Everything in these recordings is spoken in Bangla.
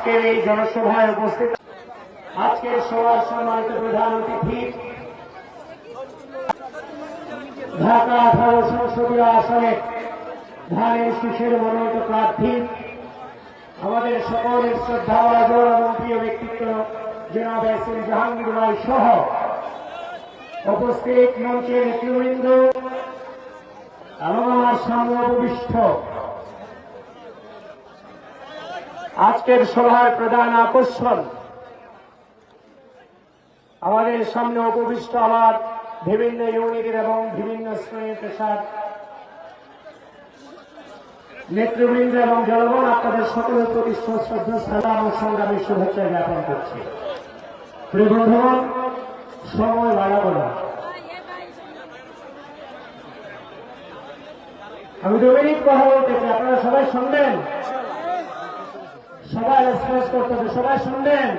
আজকের এই জনসভায় উপস্থিত আজকের সভার সম্মানিত প্রধান অতিথি ঢাকা 18 সংসদীয় আসনে ধানের শীষের মনোনীত প্রার্থী আমাদের সকলের শ্রদ্ধাভাজন এবং প্রিয় ব্যক্তিত্ব জনাব এসএম জাহাঙ্গীর ভাই সহ উপস্থিত মঞ্চের নেতৃবৃন্দ এবং আমার সামনে উপবিষ্ট আজকের সভার প্রধান আকর্ষণ আমাদের সামনে উপবিষ্ট আমার বিভিন্ন ইউনিটের এবং বিভিন্ন শ্রেণী পেশার নেতৃবৃন্দ এবং জনগণ, আপনাদের সকলের প্রতি শ্রদ্ধা সালাম ও সংগ্রামী শুভেচ্ছা জ্ঞাপন করছি। প্রিয় বন্ধুগণ, সময় বাড়াবো না, আমি 2 মিনিট কথা বলতে চাই, আপনারা সবাই শুনবেন, সবাই রেসপন্স করতে হবে, সবাই শুনবেন।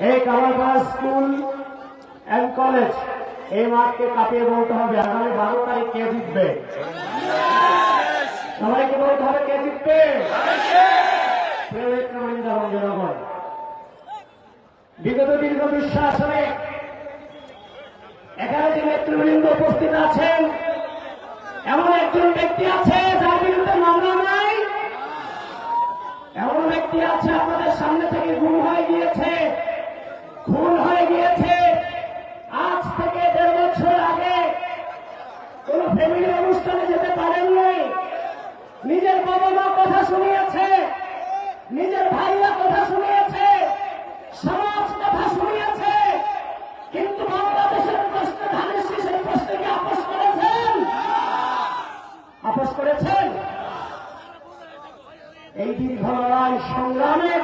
এই কামারপাড়া স্কুল অ্যান্ড কলেজ এই মাঠকে কাঁপিয়ে বলতে হবে আগামী 12 তারিখ কে জিতবে। সবাইকে বলতে হবে কে জিতবে। জনগণ, বিগত দীর্ঘ বিশ্বাসনে এখানে যে নেতৃবৃন্দ উপস্থিত আছেন, এমন একজন ব্যক্তি আছে যার বিরুদ্ধে মামলা নাই, এমন ব্যক্তি আছে আপনাদের সামনে থেকে খুন হয়ে গিয়েছে। আজ থেকে 1.5 বছর আগে কোন ফ্যামিলি অনুষ্ঠানে যেতে পারেননি, নিজের বাবা মা কথা শুনিয়েছে, নিজের ভাইরা কথা শুনিয়েছে, সমাজ কথা শুনিয়েছে, কিন্তু বাংলাদেশের প্রশ্নে ধানের শীষের প্রশ্নকে আপোষ করেছেন। এই দীর্ঘ লড়াই সংগ্রামের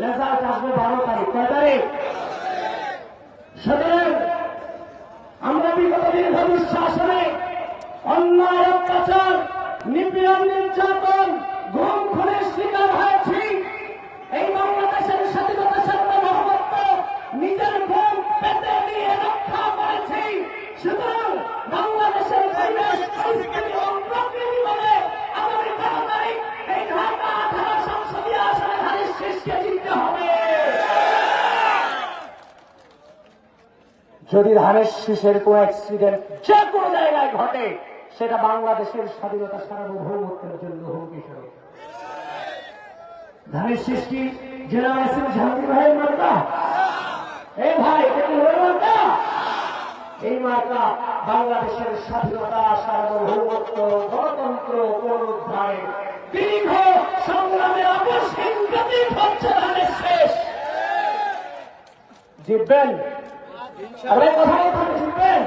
রেজাল্ট আসবে 12 তারিখ। কয় তারিখ? সুতরাং আমরা বিগত দীর্ঘ বিশ্বাসনে অন্যায়, অত্যাচার, নিপীড়ন, নির্যাতন, গুম খুনের শিকার হয়েছি। এই বাংলাদেশের স্বাধীনতা সার্বভৌমত্ব নিজের বুক পেতে দিয়ে রক্ষা করেছি। সুতরাং বাংলাদেশের পরিবেশ পরিস্থিতি ও প্রকৃতি বলে আগামী 12 তারিখ এই ঢাকা 18 সংসদীয় আসনে ধানের শীষকে জিততে হবে। যদি ধানের শীষের কোন অ্যাক্সিডেন্ট যে কোনো জায়গায় ঘটে, সেটা বাংলাদেশের স্বাধীনতা সার্বভৌমত্বের জন্য হুমকি স্বরূপ। ধানের শীষ কি জনাব এসএম জাহাঙ্গীর ভাইয়ের মার্কা? এই ভাই, মার্কা, এই মার্কা বাংলাদেশের স্বাধীনতা সার্বভৌমত্ব গণতন্ত্র পুনরুদ্ধারে দীর্ঘ সংগ্রামের অবসীম প্রতীক হচ্ছে ধানের শীষ। জিতবেন? अरे कथा जितবেন?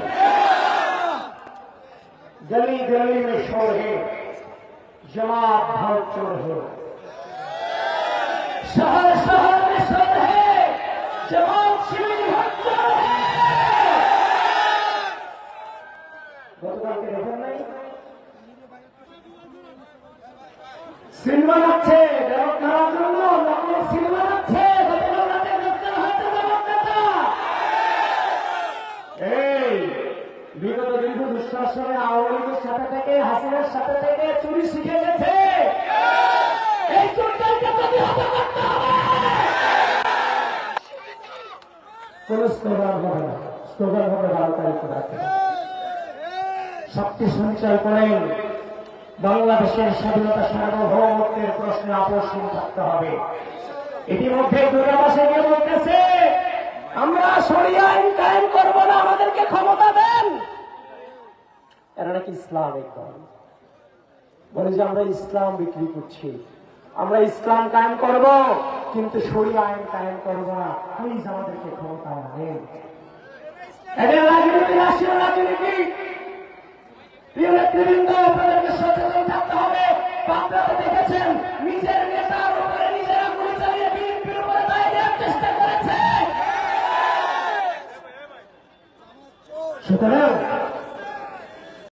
गली गली में शोर है, जमात भाग चोर है, शहर शहर में शोर है, जमात शिविर भाग चोर है। গতকালকে দেখেন নাই সিনেমা আছে দেবক করার জন্য নকল সিনেমা আছে। বিগত দীর্ঘ দুঃশাসনে আওয়ামী লীগের সাথে থেকে, হাসিনার সাথে থেকে চুরি শিখে গেছে। এই চোরদেরকে প্রতিহত করতে হবে। কোন স্লোগান হবে না, স্লোগান হবে 12 তারিখ রাতে। শক্তি সঞ্চয় করেন, বাংলাদেশের স্বাধীনতা সার্বভৌমত্বের প্রশ্নে আপোষহীন থাকতে হবে। ইতিমধ্যে দূতাবাসে গিয়ে বলতেছে আমরা শরিয়া আইন কায়েম করব না, আমাদেরকে ক্ষমতা দেন। এরা নাকি ইসলামিক দল, বলে যে আমরা ইসলাম বিক্রি করছি, আমরা ইসলাম কায়েম করব কিন্তু শরিয়া আইন কায়েম করব না, প্লিজ আমাদেরকে ক্ষমতা দেন। এদের রাজনীতি রাষ্ট্রীয় রাজনীতি। প্রিয় নেতৃবৃন্দ, আপনাদেরকে সচেতন থাকতে হবে। আপনারা দেখেছেন নিজের নেতার উপরে নিজেরা গুলি চালিয়ে বিএনপির উপরে দায় দেওয়ার চেষ্টা করেছে। সুতরাং